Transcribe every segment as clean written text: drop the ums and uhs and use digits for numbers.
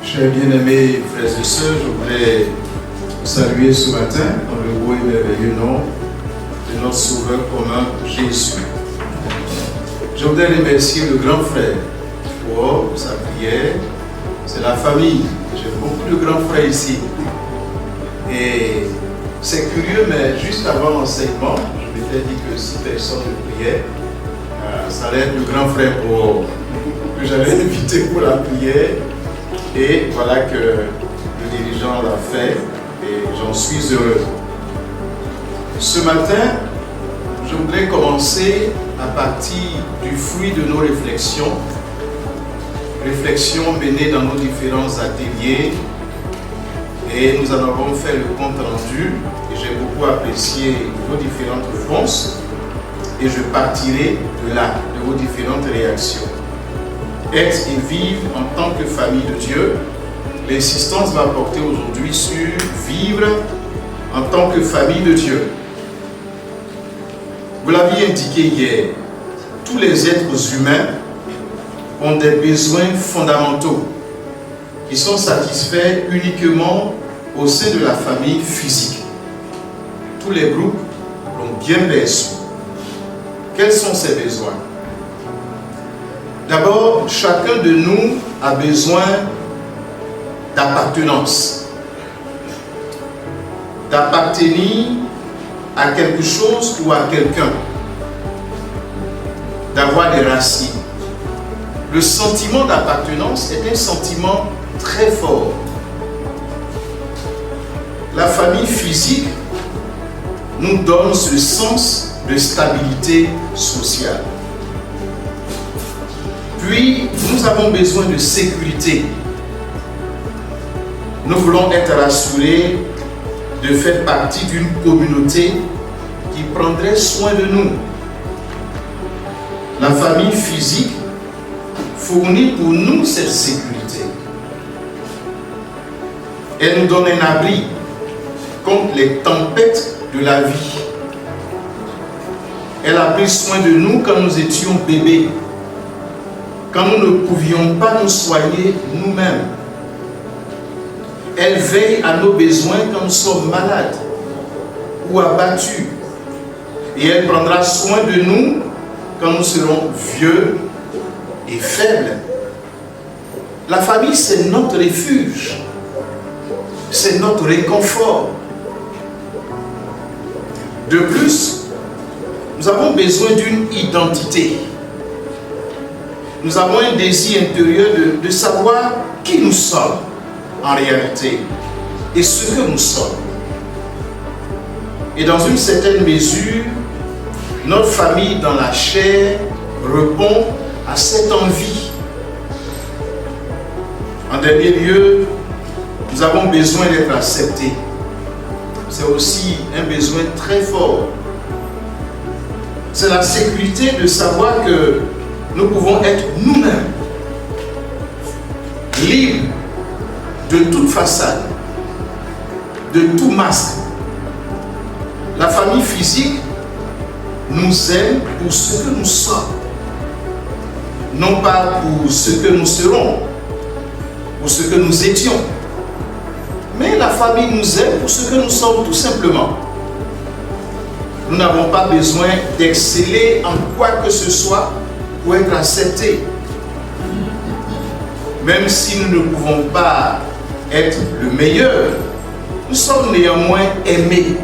Chers bien-aimés frères et sœurs, je voudrais saluer ce matin dans le beau et merveilleux nom de notre Sauveur commun Jésus. Je voudrais remercier le grand frère pour sa prière. C'est la famille. J'ai beaucoup de grands frères ici. Et c'est curieux, mais juste avant l'enseignement, je m'étais dit que si personne ne priait, ça allait être le grand frère que j'avais invité pour la prière. Et voilà que le dirigeant l'a fait et j'en suis heureux. Ce matin, je voudrais commencer à partir du fruit de nos réflexions menées dans nos différents ateliers, et nous en avons fait le compte rendu et j'ai beaucoup apprécié vos différentes réponses et je partirai de là, de vos différentes réactions. Être et vivre en tant que famille de Dieu. L'insistance va porter aujourd'hui sur vivre en tant que famille de Dieu. Vous l'aviez indiqué hier, tous les êtres humains ont des besoins fondamentaux qui sont satisfaits uniquement au sein de la famille physique. Tous les groupes l'ont bien perçu. Quels sont ces besoins? D'abord, chacun de nous a besoin d'appartenance, d'appartenir à quelque chose ou à quelqu'un, d'avoir des racines. Le sentiment d'appartenance est un sentiment très fort. La famille physique nous donne ce sens de stabilité sociale. Puis, nous avons besoin de sécurité. Nous voulons être rassurés de faire partie d'une communauté qui prendrait soin de nous. La famille physique fournit pour nous cette sécurité. Elle nous donne un abri contre les tempêtes de la vie. Elle a pris soin de nous quand nous étions bébés, quand nous ne pouvions pas nous soigner nous-mêmes. Elle veille à nos besoins quand nous sommes malades ou abattus. Et elle prendra soin de nous quand nous serons vieux et faibles. La famille, c'est notre refuge. C'est notre réconfort. De plus, nous avons besoin d'une identité. Nous avons un désir intérieur de savoir qui nous sommes en réalité et ce que nous sommes. Et dans une certaine mesure, notre famille dans la chair répond à cette envie. En dernier lieu, nous avons besoin d'être acceptés. C'est aussi un besoin très fort. C'est la sécurité de savoir que nous pouvons être nous-mêmes, libres de toute façade, de tout masque. La famille physique nous aime pour ce que nous sommes, non pas pour ce que nous serons, pour ce que nous étions. Mais la famille nous aime pour ce que nous sommes tout simplement. Nous n'avons pas besoin d'exceller en quoi que ce soit pour être acceptés. Même si nous ne pouvons pas être le meilleur, nous sommes néanmoins aimés.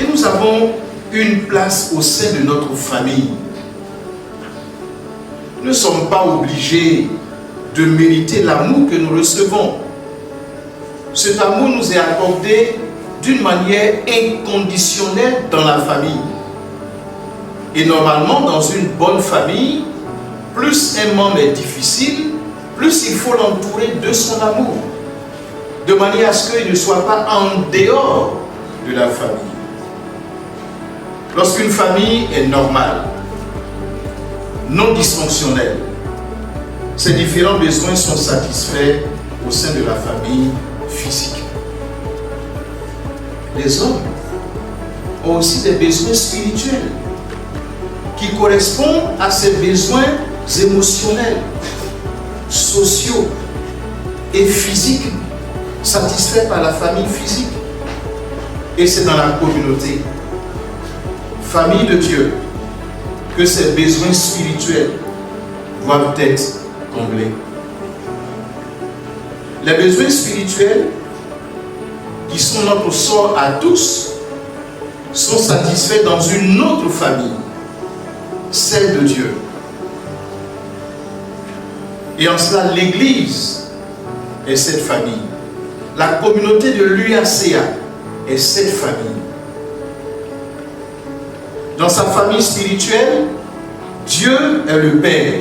Et nous avons une place au sein de notre famille. Nous ne sommes pas obligés de mériter l'amour que nous recevons. Cet amour nous est accordé d'une manière inconditionnelle dans la famille. Et normalement, dans une bonne famille, plus un membre est difficile, plus il faut l'entourer de son amour, de manière à ce qu'il ne soit pas en dehors de la famille. Lorsqu'une famille est normale, non dysfonctionnelle, ces différents besoins sont satisfaits au sein de la famille physique. Les hommes ont aussi des besoins spirituels qui correspondent à ces besoins émotionnels, sociaux et physique, satisfait par la famille physique. Et c'est dans la communauté, famille de Dieu, que ces besoins spirituels doivent être comblés. Les besoins spirituels qui sont notre sort à tous sont satisfaits dans une autre famille, celle de Dieu. Et en cela, l'Église est cette famille. La communauté de l'UACA est cette famille. Dans sa famille spirituelle, Dieu est le Père.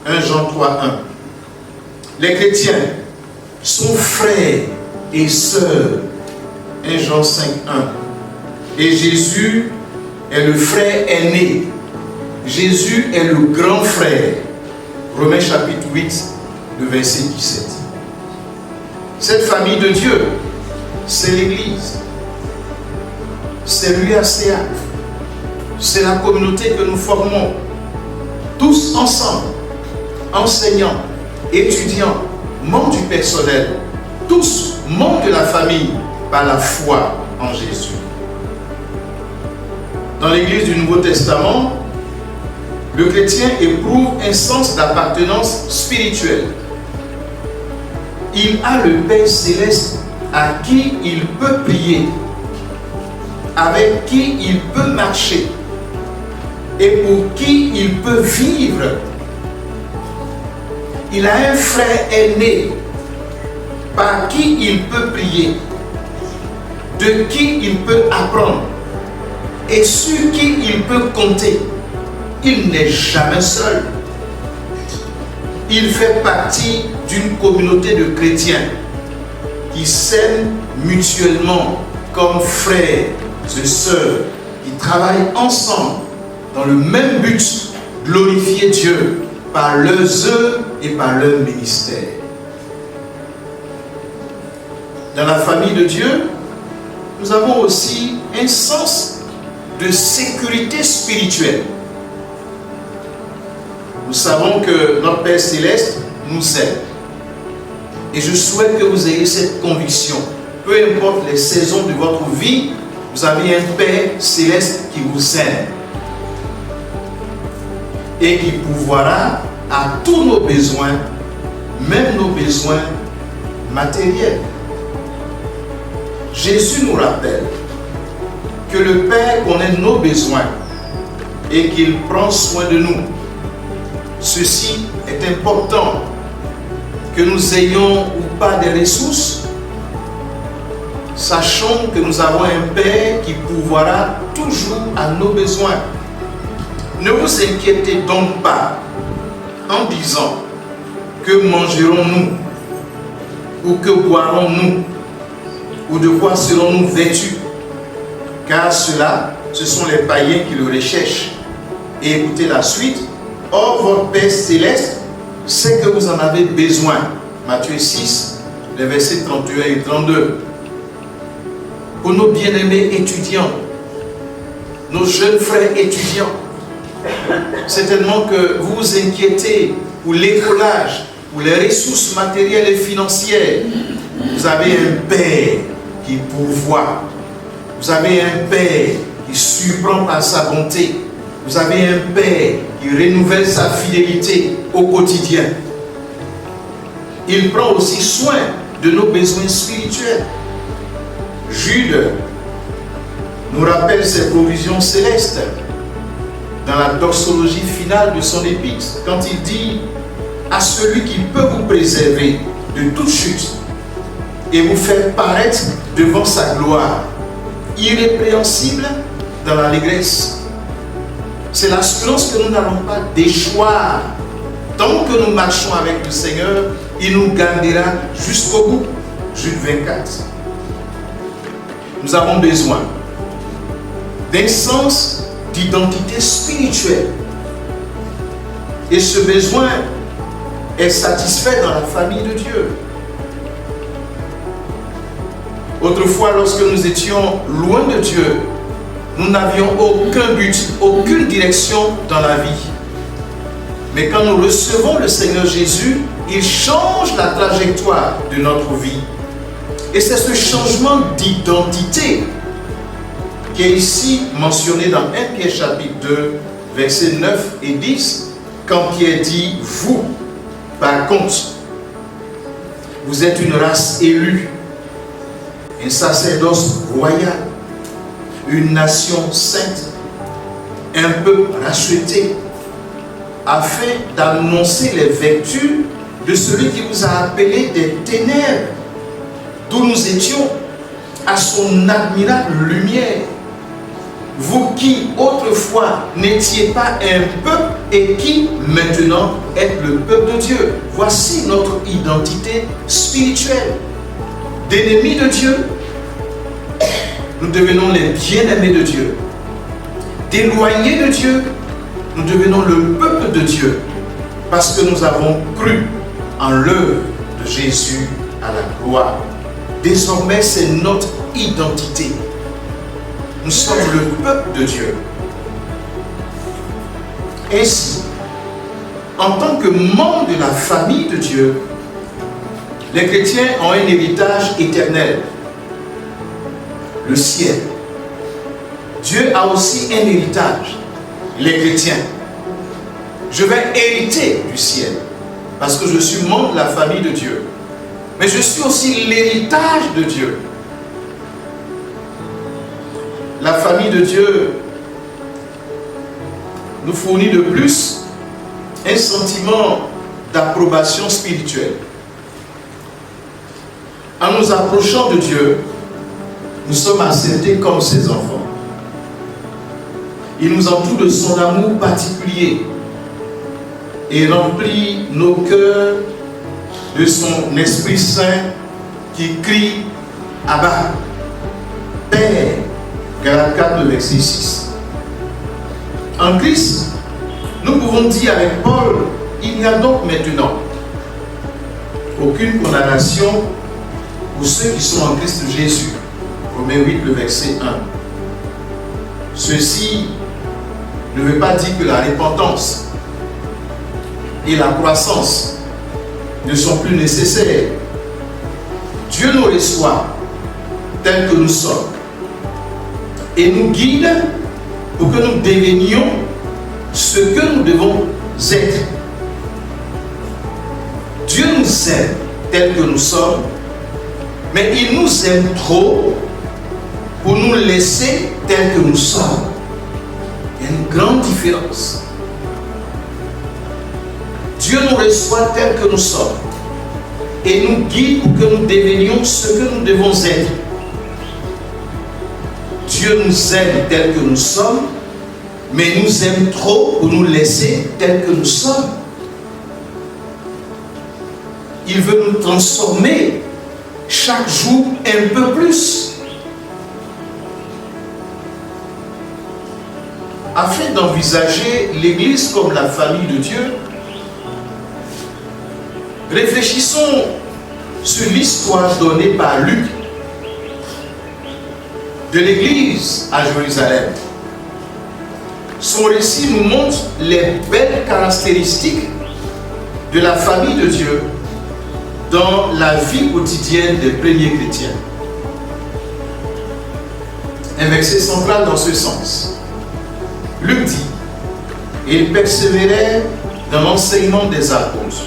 1 Jean 3:1. Les chrétiens sont frères et sœurs. 1 Jean 5:1. Et Jésus est le frère aîné. Jésus est le grand frère. Romains chapitre 8, le verset 17. Cette famille de Dieu, c'est l'Église. C'est l'UACA. C'est la communauté que nous formons. Tous ensemble. Enseignants, étudiants, membres du personnel. Tous membres de la famille par la foi en Jésus. Dans l'Église du Nouveau Testament, le chrétien éprouve un sens d'appartenance spirituelle. Il a le Père céleste à qui il peut prier, avec qui il peut marcher et pour qui il peut vivre. Il a un frère aîné par qui il peut prier, de qui il peut apprendre et sur qui il peut compter. Il n'est jamais seul. Il fait partie d'une communauté de chrétiens qui s'aiment mutuellement comme frères et sœurs, qui travaillent ensemble dans le même but, glorifier Dieu par leurs œuvres et par leur ministère. Dans la famille de Dieu, nous avons aussi un sens de sécurité spirituelle. Nous savons que notre Père Céleste nous aime. Et je souhaite que vous ayez cette conviction. Peu importe les saisons de votre vie, vous avez un Père Céleste qui vous aime. Et qui pourvoira à tous nos besoins, même nos besoins matériels. Jésus nous rappelle que le Père connaît nos besoins et qu'il prend soin de nous. Ceci est important, que nous ayons ou pas des ressources, sachons que nous avons un Père qui pourvoira toujours à nos besoins. Ne vous inquiétez donc pas en disant que mangerons-nous ou que boirons-nous ou de quoi serons-nous vêtus, car cela, ce sont les païens qui le recherchent. Et écoutez la suite. Or, votre Père Céleste sait que vous en avez besoin. Matthieu 6, les versets 31 et 32. Pour nos bien-aimés étudiants, nos jeunes frères étudiants, certainement que vous vous inquiétez pour l'écolage, pour les ressources matérielles et financières. Vous avez un Père qui pourvoit. Vous avez un Père qui surprend par sa bonté. Vous avez un Père qui renouvelle sa fidélité au quotidien. Il prend aussi soin de nos besoins spirituels. Jude nous rappelle ses provisions célestes dans la doxologie finale de son épître, quand il dit « À celui qui peut vous préserver de toute chute et vous faire paraître devant sa gloire, irrépréhensible dans l'allégresse. » C'est l'assurance que nous n'allons pas déchoir. Tant que nous marchons avec le Seigneur, il nous gardera jusqu'au bout. Jude 24. Nous avons besoin d'un sens d'identité spirituelle. Et ce besoin est satisfait dans la famille de Dieu. Autrefois, lorsque nous étions loin de Dieu, nous n'avions aucun but, aucune direction dans la vie. Mais quand nous recevons le Seigneur Jésus, il change la trajectoire de notre vie. Et c'est ce changement d'identité qui est ici mentionné dans 1 Pierre chapitre 2, versets 9 et 10, quand Pierre dit « Vous, par contre, vous êtes une race élue, un sacerdoce royal, une nation sainte, un peuple racheté, afin d'annoncer les vertus de celui qui vous a appelé des ténèbres, d'où nous étions, à son admirable lumière. Vous qui autrefois n'étiez pas un peuple et qui maintenant êtes le peuple de Dieu. Voici notre identité spirituelle. D'ennemis de Dieu, nous devenons les bien-aimés de Dieu. D'éloignés de Dieu, nous devenons le peuple de Dieu parce que nous avons cru en l'œuvre de Jésus à la gloire. Désormais, c'est notre identité. Nous sommes le peuple de Dieu. Ainsi, en tant que membres de la famille de Dieu, les chrétiens ont un héritage éternel, le ciel. Dieu a aussi un héritage, les chrétiens. Je vais hériter du ciel parce que je suis membre de la famille de Dieu. Mais je suis aussi l'héritage de Dieu. La famille de Dieu nous fournit de plus un sentiment d'approbation spirituelle. En nous approchant de Dieu, nous sommes acceptés comme ses enfants. Il nous entoure de son amour particulier et remplit nos cœurs de son Esprit Saint qui crie « Abba, Père ». Galates 4, verset 6. En Christ, nous pouvons dire avec Paul, il n'y a donc maintenant aucune condamnation pour ceux qui sont en Christ Jésus. Romains 8, le verset 1. Ceci ne veut pas dire que la repentance et la croissance ne sont plus nécessaires. Dieu nous reçoit tels que nous sommes et nous guide pour que nous devenions ce que nous devons être. Dieu nous aime tels que nous sommes, mais il nous aime trop pour nous laisser tels que nous sommes. Il y a une grande différence. Dieu nous reçoit tels que nous sommes et nous guide pour que nous devenions ce que nous devons être. Dieu nous aime tels que nous sommes, mais nous aime trop pour nous laisser tels que nous sommes. Il veut nous transformer chaque jour un peu plus. Afin d'envisager l'Église comme la famille de Dieu, réfléchissons sur l'histoire donnée par Luc de l'Église à Jérusalem. Son récit nous montre les belles caractéristiques de la famille de Dieu dans la vie quotidienne des premiers chrétiens. Un verset central dans ce sens. Luc dit, ils persévéraient dans l'enseignement des apôtres,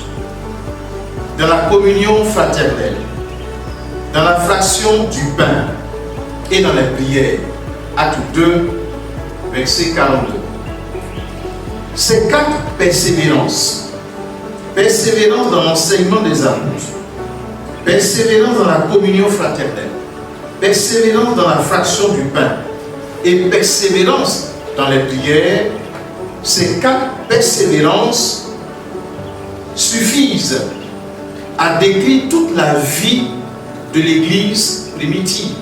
dans la communion fraternelle, dans la fraction du pain et dans les prières. Acte 2, verset 42. Ces quatre persévérances, persévérance dans l'enseignement des apôtres, persévérance dans la communion fraternelle, persévérance dans la fraction du pain et persévérance dans les prières, ces quatre persévérances suffisent à décrire toute la vie de l'Église primitive.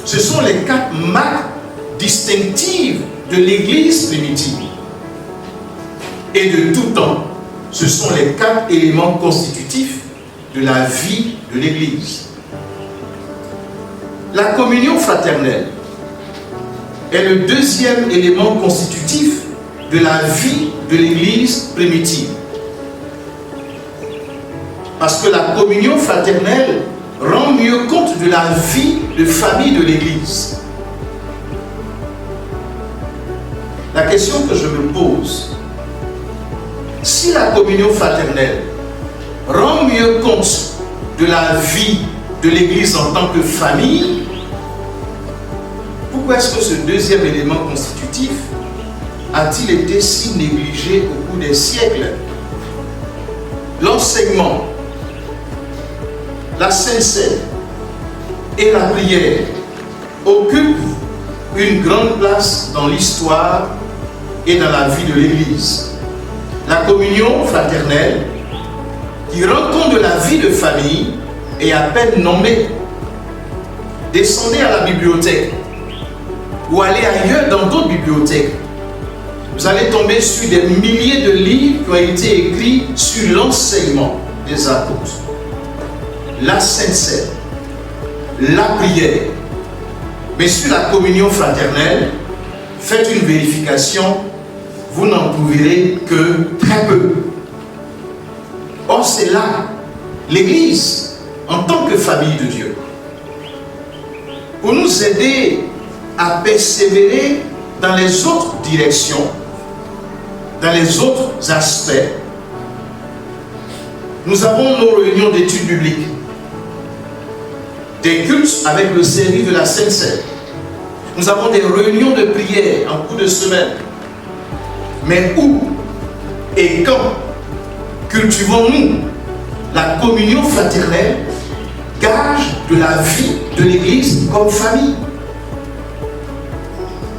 Ce sont les quatre marques distinctives de l'Église primitive. Et de tout temps, ce sont les quatre éléments constitutifs de la vie de l'Église. La communion fraternelle est le deuxième élément constitutif de la vie de l'Église primitive. Parce que la communion fraternelle rend mieux compte de la vie de famille de l'Église. La question que je me pose, si la communion fraternelle rend mieux compte de la vie de l'Église en tant que famille, pourquoi est-ce que ce deuxième élément constitutif a-t-il été si négligé au cours des siècles? L'enseignement, la Sainte Seine et la prière occupent une grande place dans l'histoire et dans la vie de l'Église. La communion fraternelle, qui rend compte de la vie de famille, est à peine nommée. Descendez à la bibliothèque ou allez ailleurs dans d'autres bibliothèques. Vous allez tomber sur des milliers de livres qui ont été écrits sur l'enseignement des apôtres, la Sainte Seine, la prière. Mais sur la communion fraternelle, faites une vérification, vous n'en trouverez que très peu. Or, c'est là l'Église, en tant que famille de Dieu, pour nous aider à persévérer dans les autres directions, dans les autres aspects. Nous avons nos réunions d'études bibliques, des cultes avec le service de la Sainte Seine. Nous avons des réunions de prière en cours de semaine. Mais où et quand cultivons-nous la communion fraternelle, gage de la vie de l'Église comme famille?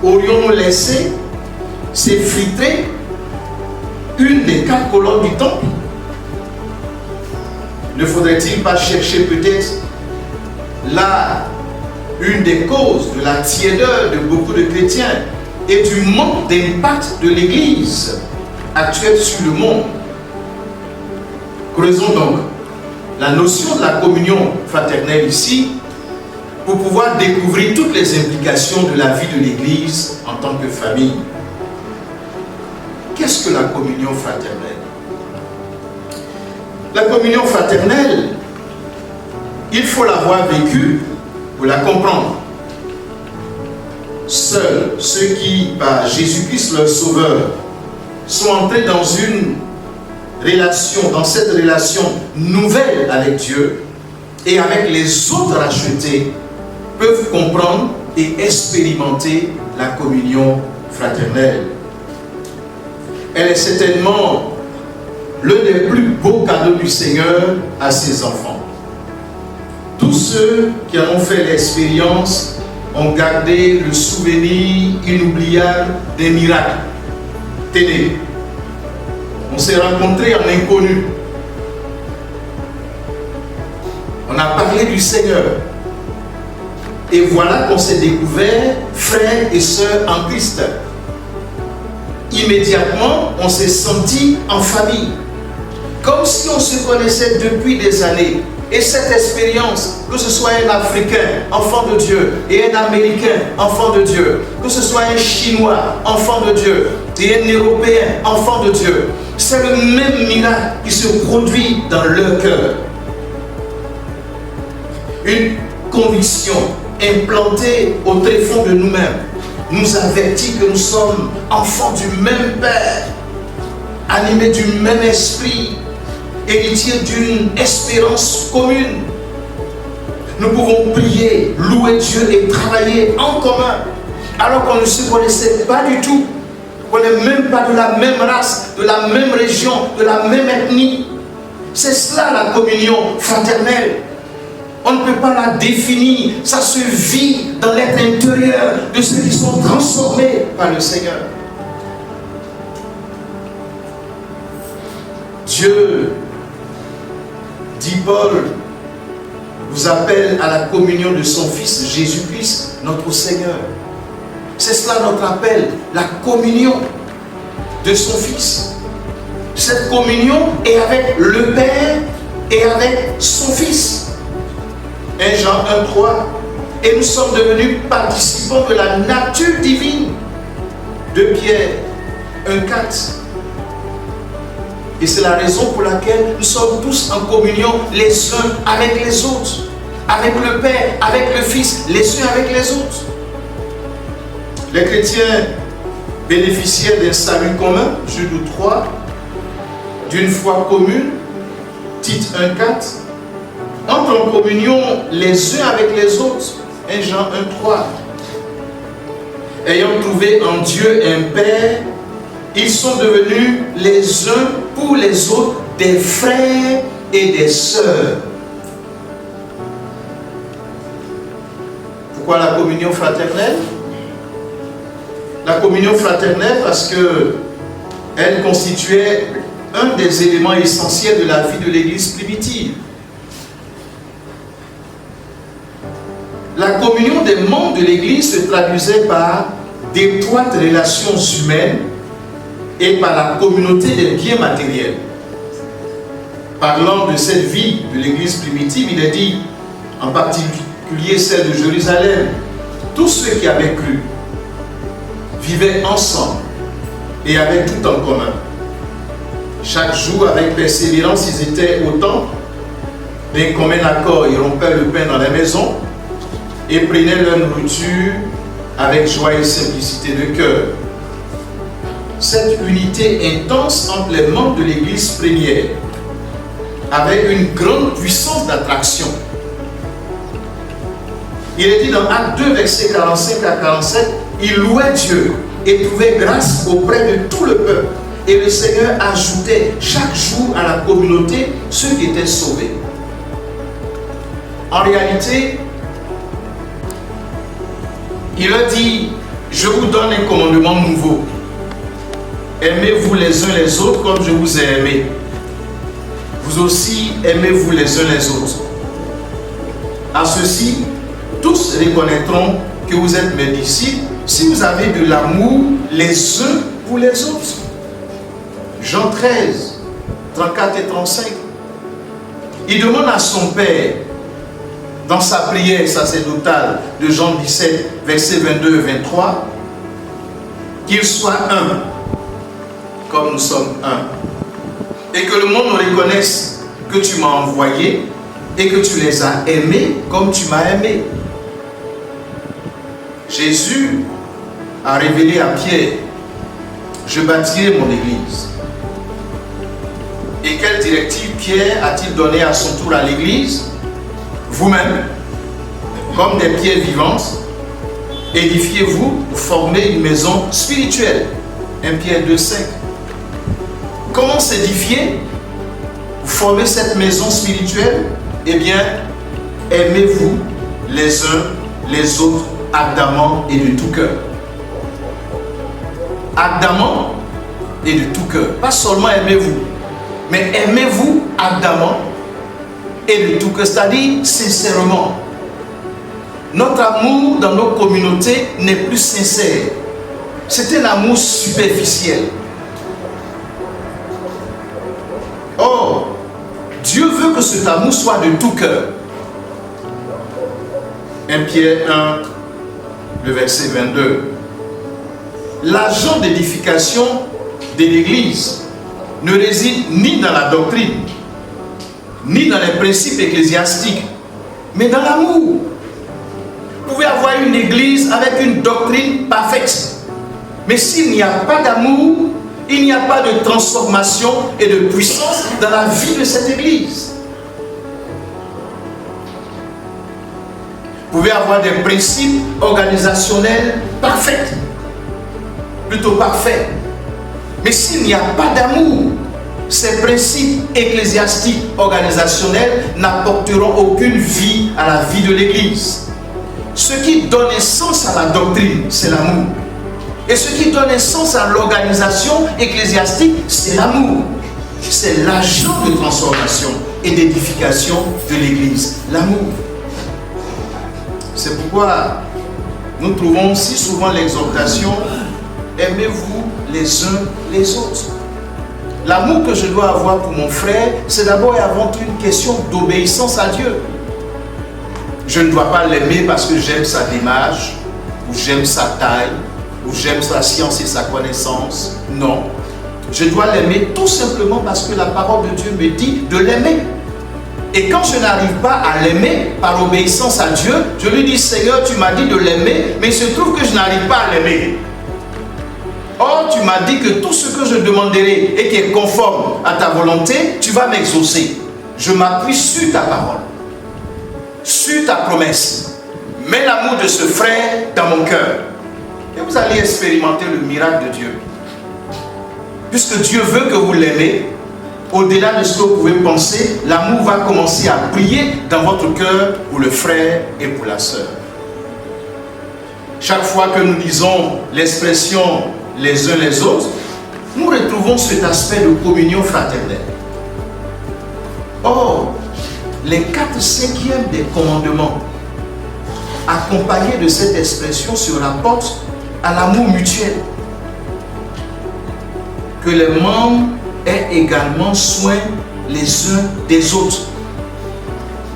Aurions-nous laissé s'effriter une des 4 colonnes du temple? Ne faudrait-il pas chercher peut-être là une des causes de la tiédeur de beaucoup de chrétiens et du manque d'impact de l'Église actuelle sur le monde? Creusons donc la notion de la communion fraternelle ici pour pouvoir découvrir toutes les implications de la vie de l'Église en tant que famille. Qu'est-ce que la communion fraternelle? La communion fraternelle, il faut l'avoir vécue pour la comprendre. Seuls ceux qui, par Jésus-Christ leur Sauveur, sont entrés dans une relation, dans cette relation nouvelle avec Dieu et avec les autres rachetés, peuvent comprendre et expérimenter la communion fraternelle. Elle est certainement l'un des plus beaux cadeaux du Seigneur à ses enfants. Tous ceux qui en ont fait l'expérience ont gardé le souvenir inoubliable des miracles. Tenez, on s'est rencontrés en inconnu. On a parlé du Seigneur. Et voilà qu'on s'est découvert frères et sœurs en Christ. Immédiatement, on s'est senti en famille. Comme si on se connaissait depuis des années. Et cette expérience, que ce soit un Africain, enfant de Dieu, et un Américain, enfant de Dieu, que ce soit un Chinois, enfant de Dieu, et un Européen, enfant de Dieu, c'est le même miracle qui se produit dans leur cœur. Une conviction implantée au tréfonds de nous-mêmes nous avertit que nous sommes enfants du même Père, animés du même esprit, héritiers d'une espérance commune. Nous pouvons prier, louer Dieu et travailler en commun, alors qu'on ne se connaissait pas du tout, qu'on n'est même pas de la même race, de la même région, de la même ethnie. C'est cela la communion fraternelle. On ne peut pas la définir, ça se vit dans l'être intérieur de ceux qui sont transformés par le Seigneur. Dieu, dit Paul, vous appelle à la communion de son Fils Jésus-Christ, notre Seigneur. C'est cela notre appel, la communion de son Fils. Cette communion est avec le Père et avec son Fils. 1 Jean 1,3. Et nous sommes devenus participants de la nature divine. 2 Pierre 1,4. Et c'est la raison pour laquelle nous sommes tous en communion les uns avec les autres. Avec le Père, avec le Fils, les uns avec les autres. Les chrétiens bénéficiaient d'un salut commun, Jude 3, d'une foi commune, Tite 1,4, entrent en communion les uns avec les autres, 1 Jean 1,3. Ayant trouvé en Dieu un Père, ils sont devenus les uns pour les autres des frères et des sœurs. Pourquoi la communion fraternelle? La communion fraternelle parce que elle constituait un des éléments essentiels de la vie de l'Église primitive. La communion des membres de l'Église se traduisait par d'étroites relations humaines et par la communauté des biens matériels. Parlant de cette vie de l'Église primitive, il est dit, en particulier celle de Jérusalem, tous ceux qui avaient cru vivaient ensemble et avaient tout en commun. Chaque jour, avec persévérance, ils étaient au temple. D'un commun accord, ils rompaient le pain dans la maison et prenaient leur nourriture avec joie et simplicité de cœur. Cette unité intense entre les membres de l'Église première avait une grande puissance d'attraction. Il est dit dans Actes 2, versets 45 à 47, ils louaient Dieu et trouvaient grâce auprès de tout le peuple. Et le Seigneur ajoutait chaque jour à la communauté ceux qui étaient sauvés. En réalité, il leur dit, je vous donne un commandement nouveau. Aimez-vous les uns les autres comme je vous ai aimé. Vous aussi, aimez-vous les uns les autres. À ceci, tous reconnaîtront que vous êtes mes disciples si vous avez de l'amour les uns pour les autres. Jean 13, 34 et 35. Il demande à son Père, dans sa prière sacerdotale de Jean 17, versets 22 et 23, qu'il soit un, comme nous sommes un. Et que le monde reconnaisse que tu m'as envoyé et que tu les as aimés comme tu m'as aimé. Jésus a révélé à Pierre, je bâtirai mon église. Et quelle directive Pierre a-t-il donné à son tour à l'église? Vous-même, comme des pierres vivantes, édifiez-vous, formez une maison spirituelle. 1 Pierre 2,5. Comment s'édifier? Former cette maison spirituelle? Eh bien, aimez-vous les uns les autres ardemment et de tout cœur. Ardemment et de tout cœur. Pas seulement aimez-vous, mais aimez-vous ardemment et de tout cœur, c'est-à-dire sincèrement. Notre amour dans nos communautés n'est plus sincère. C'est un amour superficiel. Or, Dieu veut que cet amour soit de tout cœur. 1 Pierre 1, le verset 22. L'agent d'édification de l'Église ne réside ni dans la doctrine, ni dans les principes ecclésiastiques, mais dans l'amour. Vous pouvez avoir une église avec une doctrine parfaite, mais s'il n'y a pas d'amour, il n'y a pas de transformation et de puissance dans la vie de cette église. Vous pouvez avoir des principes organisationnels parfaits, plutôt parfaits, mais s'il n'y a pas d'amour, ces principes ecclésiastiques organisationnels n'apporteront aucune vie à la vie de l'Église. Ce qui donne un sens à la doctrine, c'est l'amour. Et ce qui donne un sens à l'organisation ecclésiastique, c'est l'amour. C'est l'agent de transformation et d'édification de l'Église, l'amour. C'est pourquoi nous trouvons si souvent l'exhortation « Aimez-vous les uns les autres ». L'amour que je dois avoir pour mon frère, c'est d'abord et avant tout une question d'obéissance à Dieu. Je ne dois pas l'aimer parce que j'aime sa démarche, ou j'aime sa taille, ou j'aime sa science et sa connaissance. Non. Je dois l'aimer tout simplement parce que la parole de Dieu me dit de l'aimer. Et quand je n'arrive pas à l'aimer par obéissance à Dieu, je lui dis, Seigneur, tu m'as dit de l'aimer, mais il se trouve que je n'arrive pas à l'aimer. Or, tu m'as dit que tout ce que je demanderai et qui est conforme à ta volonté, tu vas m'exaucer. Je m'appuie sur ta parole, sur ta promesse. Mets l'amour de ce frère dans mon cœur. Et vous allez expérimenter le miracle de Dieu. Puisque Dieu veut que vous l'aimez, au-delà de ce que vous pouvez penser, l'amour va commencer à briller dans votre cœur pour le frère et pour la sœur. Chaque fois que nous disons l'expression les uns les autres, nous retrouvons cet aspect de communion fraternelle. Or, les 4/5 des commandements, accompagnés de cette expression, se rapportent à l'amour mutuel. Que les membres aient également soin les uns des autres.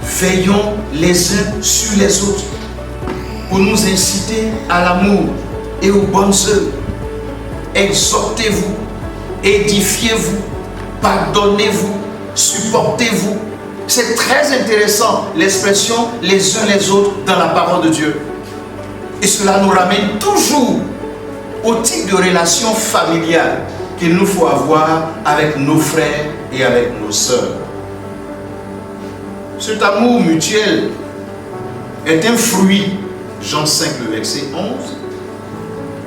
Veillons les uns sur les autres pour nous inciter à l'amour et aux bonnes œuvres. Exhortez-vous, édifiez-vous, pardonnez-vous, supportez-vous. C'est très intéressant l'expression les uns les autres dans la parole de Dieu. Et cela nous ramène toujours au type de relation familiale qu'il nous faut avoir avec nos frères et avec nos sœurs. Cet amour mutuel est un fruit, Jean 5, le verset 11,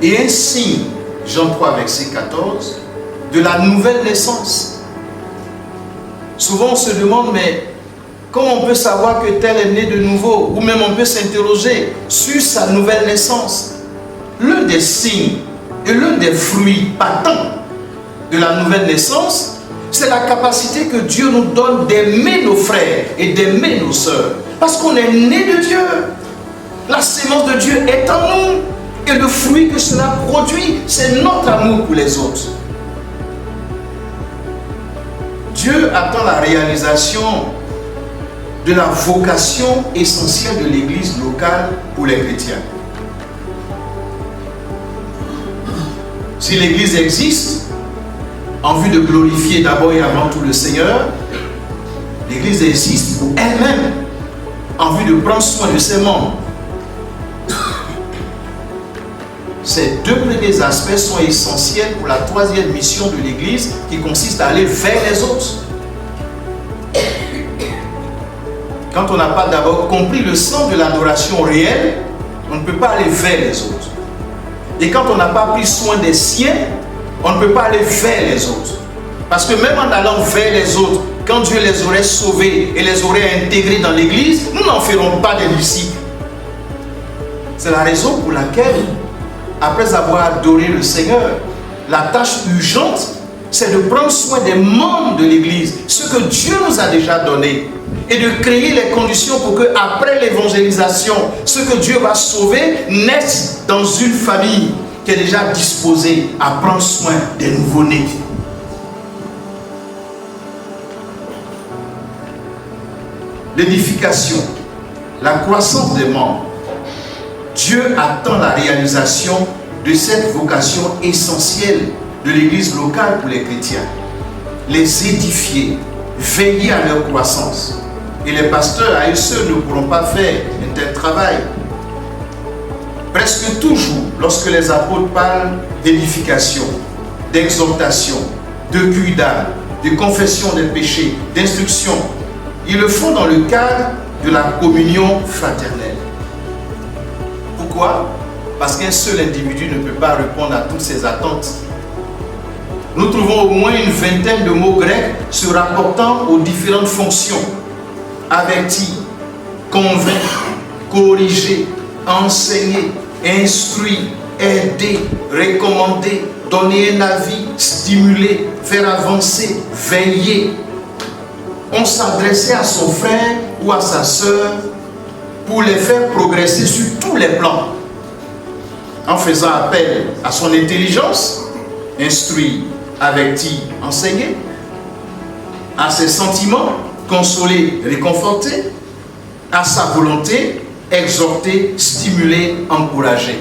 et un signe, Jean 3, verset 14, de la nouvelle naissance. Souvent on se demande, mais comment on peut savoir que tel est né de nouveau? Ou même on peut s'interroger sur sa nouvelle naissance. L'un des signes et l'un des fruits patents de la nouvelle naissance, c'est la capacité que Dieu nous donne d'aimer nos frères et d'aimer nos sœurs. Parce qu'on est né de Dieu. La sémence de Dieu est en nous. Et le fruit que cela produit, c'est notre amour pour les autres. Dieu attend la réalisation de la vocation essentielle de l'Église locale pour les chrétiens. Si l'Église existe, en vue de glorifier d'abord et avant tout le Seigneur, l'Église existe pour elle-même, en vue de prendre soin de ses membres. Ces deux premiers aspects sont essentiels pour la troisième mission de l'Église qui consiste à aller vers les autres. Quand on n'a pas d'abord compris le sens de l'adoration réelle, on ne peut pas aller vers les autres. Et quand on n'a pas pris soin des siens, on ne peut pas aller vers les autres. Parce que même en allant vers les autres, quand Dieu les aurait sauvés et les aurait intégrés dans l'Église, nous n'en ferons pas des disciples. C'est la raison pour laquelle, après avoir adoré le Seigneur, la tâche urgente, c'est de prendre soin des membres de l'Église, ce que Dieu nous a déjà donné, et de créer les conditions pour que, après l'évangélisation, ce que Dieu va sauver naisse dans une famille qui est déjà disposée à prendre soin des nouveau-nés. L'édification, la croissance des membres. Dieu attend la réalisation de cette vocation essentielle de l'Église locale pour les chrétiens. Les édifier, veiller à leur croissance. Et les pasteurs à eux seuls ne pourront pas faire un tel travail. Presque toujours, lorsque les apôtres parlent d'édification, d'exhortation, de cueil d'âme, de confession des péchés, d'instruction, ils le font dans le cadre de la communion fraternelle. Pourquoi? Parce qu'un seul individu ne peut pas répondre à toutes ces attentes. Nous trouvons au moins une vingtaine de mots grecs se rapportant aux différentes fonctions. Avertir, convaincre, corriger, enseigner, instruire, aider, recommander, donner un avis, stimuler, faire avancer, veiller. On s'adressait à son frère ou à sa sœur pour les faire progresser sur tous les plans, en faisant appel à son intelligence, instruire, avertir, enseigner, à ses sentiments, consoler, réconforter, à sa volonté, exhorter, stimuler, encourager.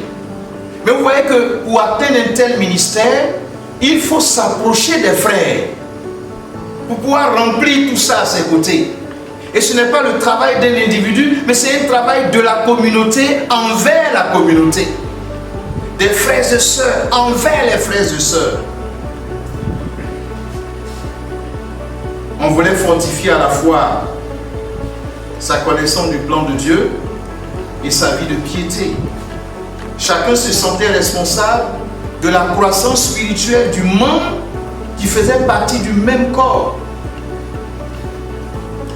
Mais vous voyez que pour atteindre un tel ministère, il faut s'approcher des frères pour pouvoir remplir tout ça à ses côtés. Et ce n'est pas le travail d'un individu, mais c'est un travail de la communauté envers la communauté. Des frères et sœurs envers les frères et sœurs. On voulait fortifier à la fois sa connaissance du plan de Dieu et sa vie de piété. Chacun se sentait responsable de la croissance spirituelle du membre qui faisait partie du même corps.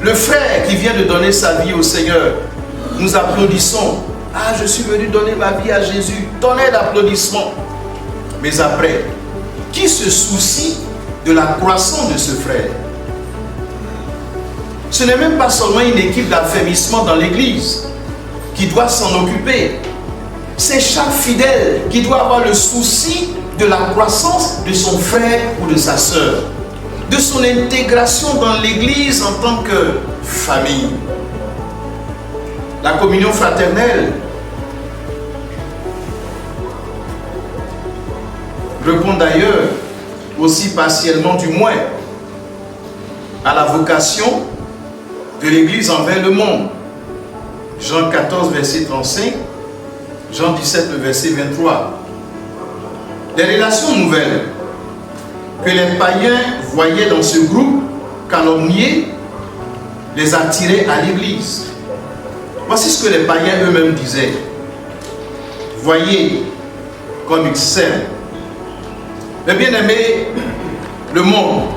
Le frère qui vient de donner sa vie au Seigneur, nous applaudissons. Ah, je suis venu donner ma vie à Jésus. Donnez l'applaudissement. Mais après, qui se soucie de la croissance de ce frère? Ce n'est même pas seulement une équipe d'affermissement dans l'église qui doit s'en occuper. C'est chaque fidèle qui doit avoir le souci de la croissance de son frère ou de sa sœur, de son intégration dans l'église en tant que famille. La communion fraternelle répond d'ailleurs aussi partiellement du moins à la vocation de l'église envers le monde. Jean 14 verset 35, Jean 17 le verset 23. Les relations nouvelles que les païens voyaient dans ce groupe calomnié les attiraient à l'église. Voici ce que les païens eux-mêmes disaient. Voyez comme ils s'aiment. Mais bien aimé, le monde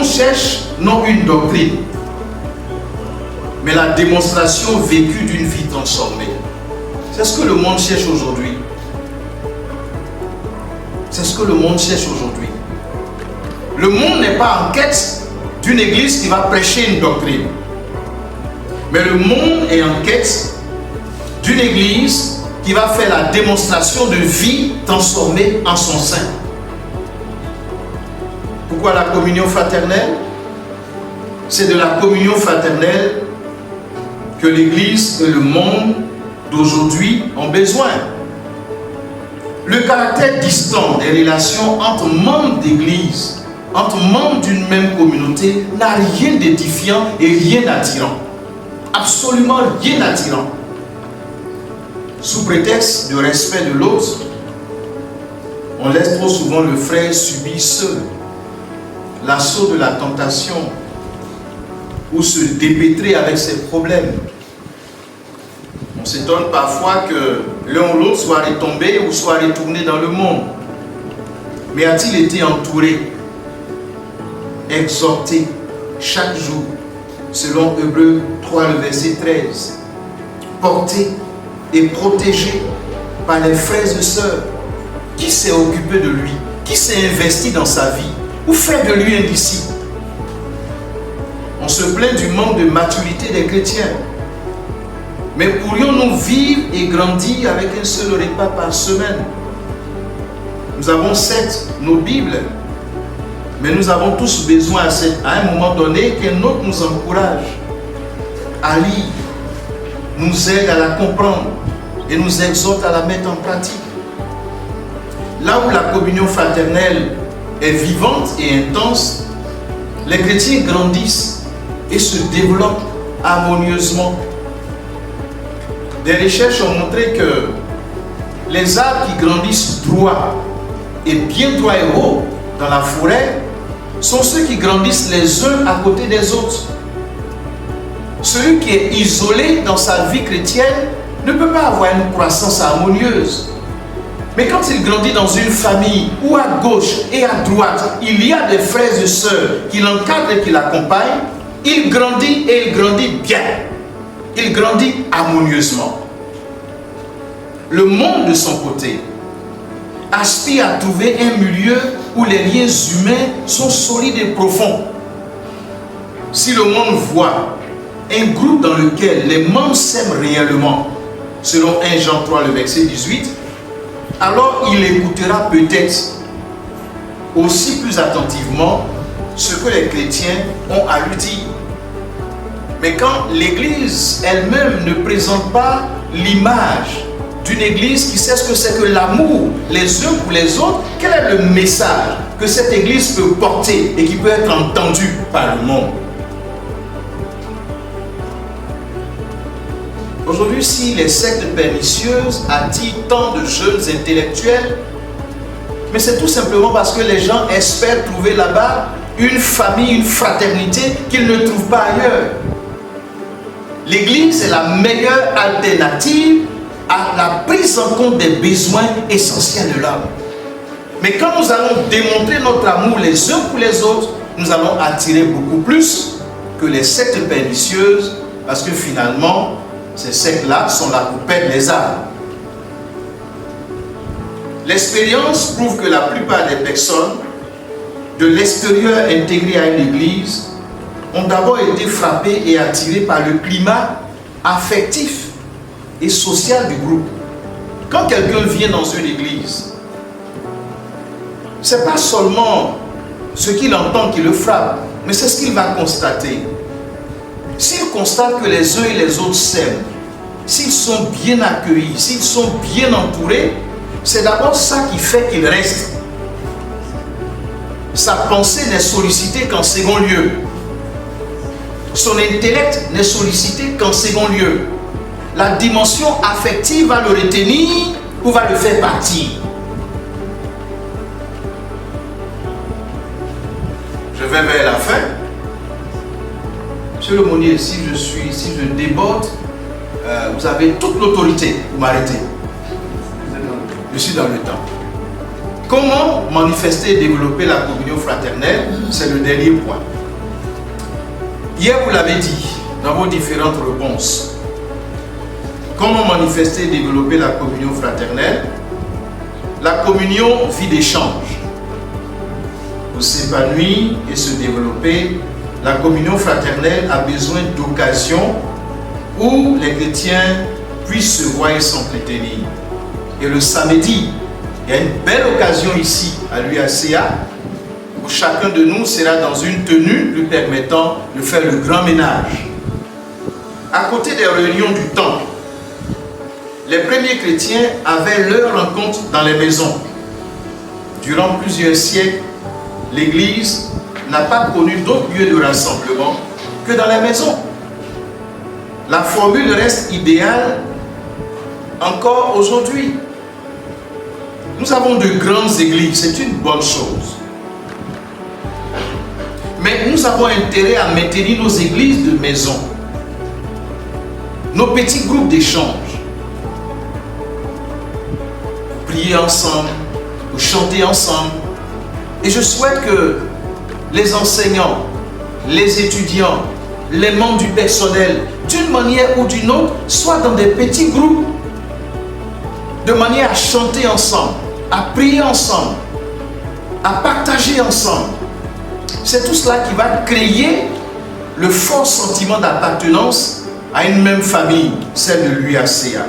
cherche non une doctrine, mais la démonstration vécue d'une vie transformée. C'est ce que le monde cherche aujourd'hui. C'est ce que le monde cherche aujourd'hui. Le monde n'est pas en quête d'une église qui va prêcher une doctrine. Mais le monde est en quête d'une église qui va faire la démonstration de vie transformée en son sein. Pourquoi la communion fraternelle? C'est de la communion fraternelle que l'église et le monde d'aujourd'hui ont besoin. Le caractère distant des relations entre membres d'église, entre membres d'une même communauté, n'a rien d'édifiant et rien d'attirant. Absolument rien d'attirant. Sous prétexte de respect de l'autre, on laisse trop souvent le frère subir seul l'assaut de la tentation ou se dépêtrer avec ses problèmes. On s'étonne parfois que l'un ou l'autre soit retombé ou soit retourné dans le monde. Mais a-t-il été entouré, exhorté chaque jour, selon Hébreux 3, le verset 13, porté et protégé par les frères et sœurs? Qui s'est occupé de lui? Qui s'est investi dans sa vie? Ou fait de lui un disciple? On se plaint du manque de maturité des chrétiens. Mais pourrions-nous vivre et grandir avec un seul repas par semaine? Nous avons certes nos Bibles, mais nous avons tous besoin à un moment donné qu'un autre nous encourage à lire, nous aide à la comprendre et nous exhorte à la mettre en pratique. Là où la communion fraternelle est vivante et intense, les chrétiens grandissent et se développent harmonieusement. Des recherches ont montré que les arbres qui grandissent droit et bien droit et haut dans la forêt sont ceux qui grandissent les uns à côté des autres. Celui qui est isolé dans sa vie chrétienne ne peut pas avoir une croissance harmonieuse. Mais quand il grandit dans une famille où à gauche et à droite, il y a des frères et sœurs qui l'encadrent et qui l'accompagnent, il grandit et il grandit bien. Il grandit harmonieusement. Le monde, de son côté, aspire à trouver un milieu où les liens humains sont solides et profonds. Si le monde voit un groupe dans lequel les membres s'aiment réellement, selon 1 Jean 3, le verset 18, alors il écoutera peut-être aussi plus attentivement ce que les chrétiens ont à lui dire. Mais quand l'Église elle-même ne présente pas l'image d'une église qui sait ce que c'est que l'amour les uns pour les autres? Quel est le message que cette église peut porter et qui peut être entendu par le monde? Aujourd'hui, si les sectes pernicieuses attirent tant de jeunes intellectuels, mais c'est tout simplement parce que les gens espèrent trouver là-bas une famille, une fraternité qu'ils ne trouvent pas ailleurs. L'Église est la meilleure alternative à la prise en compte des besoins essentiels de l'homme. Mais quand nous allons démontrer notre amour les uns pour les autres, nous allons attirer beaucoup plus que les sectes pernicieuses, parce que finalement, ces sectes-là sont là pour perdre les âmes. L'expérience prouve que la plupart des personnes de l'extérieur intégrées à une église ont d'abord été frappées et attirées par le climat affectif et social du groupe. Quand quelqu'un vient dans une église, ce n'est pas seulement ce qu'il entend qui le frappe, mais c'est ce qu'il va constater. S'il constate que les uns et les autres s'aiment, s'ils sont bien accueillis, s'ils sont bien entourés, c'est d'abord ça qui fait qu'il reste. Sa pensée n'est sollicitée qu'en second lieu. Son intellect n'est sollicité qu'en second lieu. La dimension affective va le retenir ou va le faire partir. Je vais vers la fin. Monsieur l'aumônier, si je déborde, vous avez toute l'autorité pour m'arrêter. Je suis dans le temps. Comment manifester et développer la communion fraternelle? C'est le dernier point. Hier, vous l'avez dit dans vos différentes réponses. Comment manifester et développer la communion fraternelle? La communion vit d'échange. Pour s'épanouir et se développer, la communion fraternelle a besoin d'occasions où les chrétiens puissent se voir et s'entretenir. Et le samedi, il y a une belle occasion ici à l'UACA où chacun de nous sera dans une tenue lui permettant de faire le grand ménage. À côté des réunions du temple, les premiers chrétiens avaient leur rencontre dans les maisons. Durant plusieurs siècles, l'Église n'a pas connu d'autre lieu de rassemblement que dans les maisons. La formule reste idéale encore aujourd'hui. Nous avons de grandes églises, c'est une bonne chose. Mais nous avons intérêt à maintenir nos églises de maison, nos petits groupes d'échange, prier ensemble, chanter ensemble. Et je souhaite que les enseignants, les étudiants, les membres du personnel, d'une manière ou d'une autre, soient dans des petits groupes, de manière à chanter ensemble, à prier ensemble, à partager ensemble. C'est tout cela qui va créer le fort sentiment d'appartenance à une même famille, celle de l'UACA.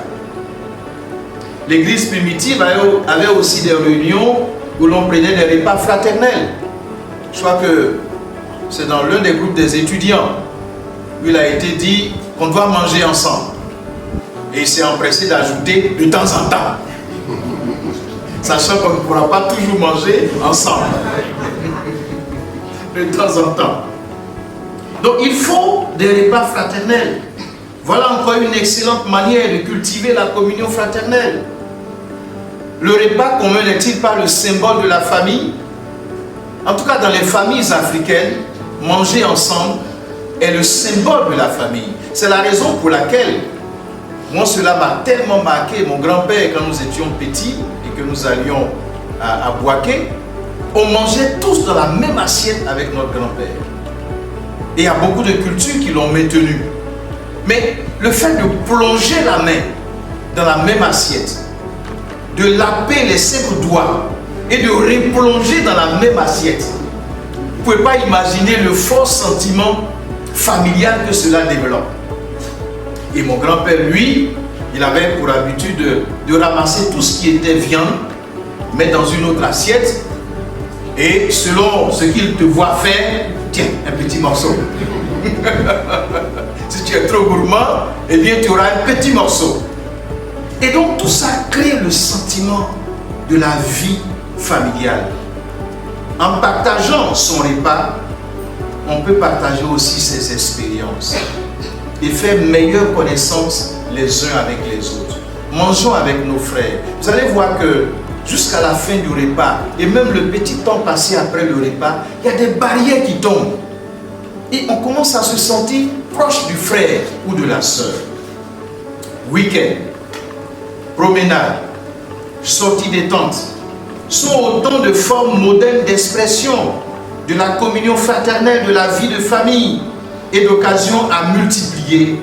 L'église primitive avait aussi des réunions où l'on prenait des repas fraternels. Je crois que c'est dans l'un des groupes des étudiants où il a été dit qu'on doit manger ensemble. Et il s'est empressé d'ajouter de temps en temps, sachant qu'on ne pourra pas toujours manger ensemble. De temps en temps. Donc il faut des repas fraternels. Voilà encore une excellente manière de cultiver la communion fraternelle. Le repas commun n'est-il pas le symbole de la famille? En tout cas, dans les familles africaines, manger ensemble est le symbole de la famille. C'est la raison pour laquelle, moi, cela m'a tellement marqué. Mon grand-père, quand nous étions petits et que nous allions à Bouaké, on mangeait tous dans la même assiette avec notre grand-père. Et il y a beaucoup de cultures qui l'ont maintenu. Mais le fait de plonger la main dans la même assiette, de laper les 5 doigts et de replonger dans la même assiette, vous ne pouvez pas imaginer le fort sentiment familial que cela développe. Et mon grand-père, lui, il avait pour habitude de ramasser tout ce qui était viande, mettre dans une autre assiette, et selon ce qu'il te voit faire, tiens, un petit morceau. Si tu es trop gourmand, eh bien tu auras un petit morceau. Et donc tout ça crée le sentiment de la vie familiale. En partageant son repas, on peut partager aussi ses expériences et faire meilleure connaissance les uns avec les autres. Mangeons avec nos frères. Vous allez voir que jusqu'à la fin du repas, et même le petit temps passé après le repas, il y a des barrières qui tombent. Et on commence à se sentir proche du frère ou de la sœur. Week-end, promenade, sortie détente sont autant de formes modernes d'expression de la communion fraternelle, de la vie de famille et d'occasions à multiplier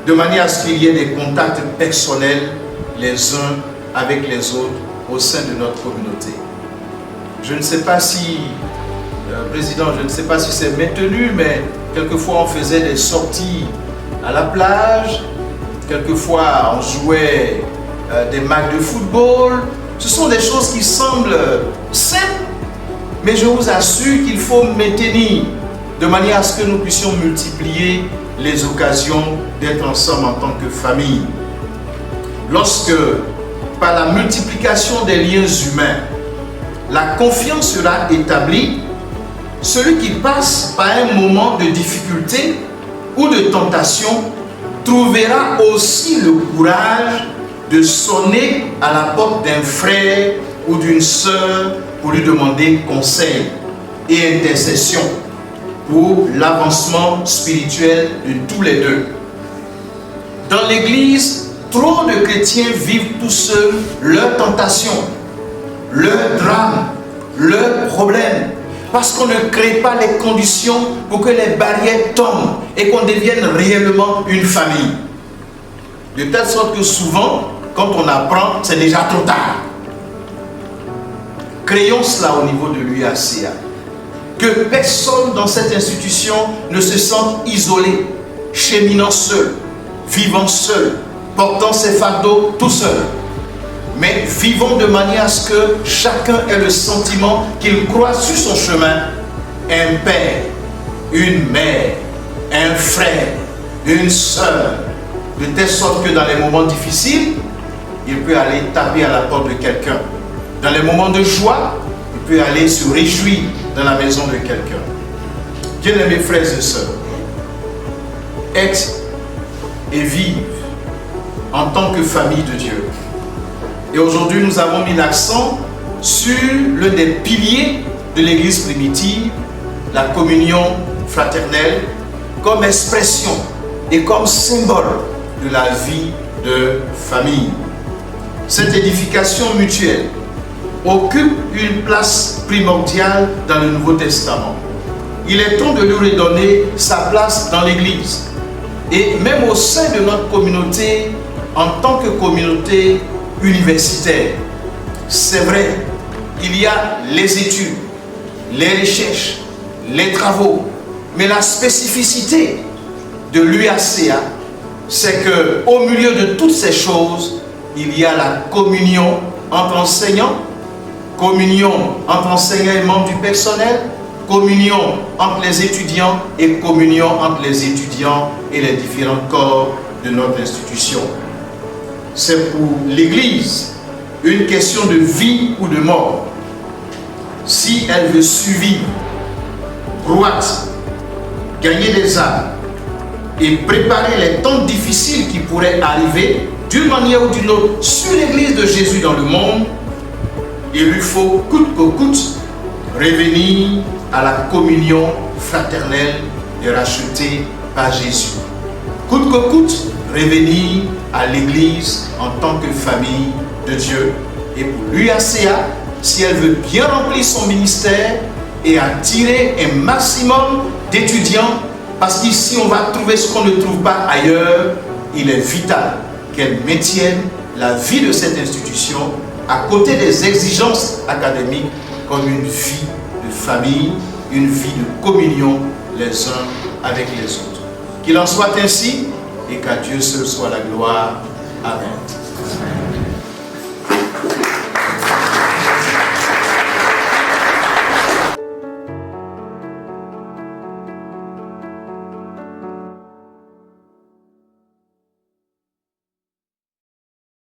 de manière à ce qu'il y ait des contacts personnels les uns avec les autres au sein de notre communauté. Je ne sais pas si, Président, je ne sais pas si c'est maintenu, mais quelquefois on faisait des sorties à la plage, quelquefois on jouait des matchs de football. Ce sont des choses qui semblent simples, mais je vous assure qu'il faut maintenir de manière à ce que nous puissions multiplier les occasions d'être ensemble en tant que famille. Lorsque, par la multiplication des liens humains, la confiance sera établie, celui qui passe par un moment de difficulté ou de tentation trouvera aussi le courage de sonner à la porte d'un frère ou d'une sœur pour lui demander conseil et intercession pour l'avancement spirituel de tous les deux. Dans l'Église, trop de chrétiens vivent tout seuls leurs tentations, leurs drames, leurs problèmes, parce qu'on ne crée pas les conditions pour que les barrières tombent et qu'on devienne réellement une famille. De telle sorte que souvent, quand on apprend, c'est déjà trop tard. Créons cela au niveau de l'UACA. Que personne dans cette institution ne se sente isolé, cheminant seul, vivant seul, portant ses fardeaux tout seul. Mais vivons de manière à ce que chacun ait le sentiment qu'il croit sur son chemin un père, une mère, un frère, une sœur, de telle sorte que dans les moments difficiles, il peut aller taper à la porte de quelqu'un. Dans les moments de joie, il peut aller se réjouir dans la maison de quelqu'un. Bien-aimés frères et sœurs, être et vivre en tant que famille de Dieu. Et aujourd'hui, nous avons mis l'accent sur l'un des piliers de l'Église primitive, la communion fraternelle, comme expression et comme symbole de la vie de famille. Cette édification mutuelle occupe une place primordiale dans le Nouveau Testament. Il est temps de lui redonner sa place dans l'Église. Et même au sein de notre communauté, en tant que communauté universitaire, c'est vrai, il y a les études, les recherches, les travaux, mais la spécificité de l'UACA, c'est qu'au milieu de toutes ces choses, il y a la communion entre enseignants, communion entre enseignants et membres du personnel, communion entre les étudiants et communion entre les étudiants et les différents corps de notre institution. C'est pour l'Église une question de vie ou de mort. Si elle veut survivre, croître, gagner des âmes et préparer les temps difficiles qui pourraient arriver d'une manière ou d'une autre sur l'Église de Jésus dans le monde, il lui faut coûte que coûte revenir à la communion fraternelle et rachetée par Jésus. Coûte que coûte revenir à l'Église en tant que famille de Dieu. Et pour l'UACA, si elle veut bien remplir son ministère et attirer un maximum d'étudiants, parce qu'ici on va trouver ce qu'on ne trouve pas ailleurs, il est vital qu'elle maintienne la vie de cette institution à côté des exigences académiques comme une vie de famille, une vie de communion les uns avec les autres. Qu'il en soit ainsi et qu'à Dieu seul soit la gloire. Amen.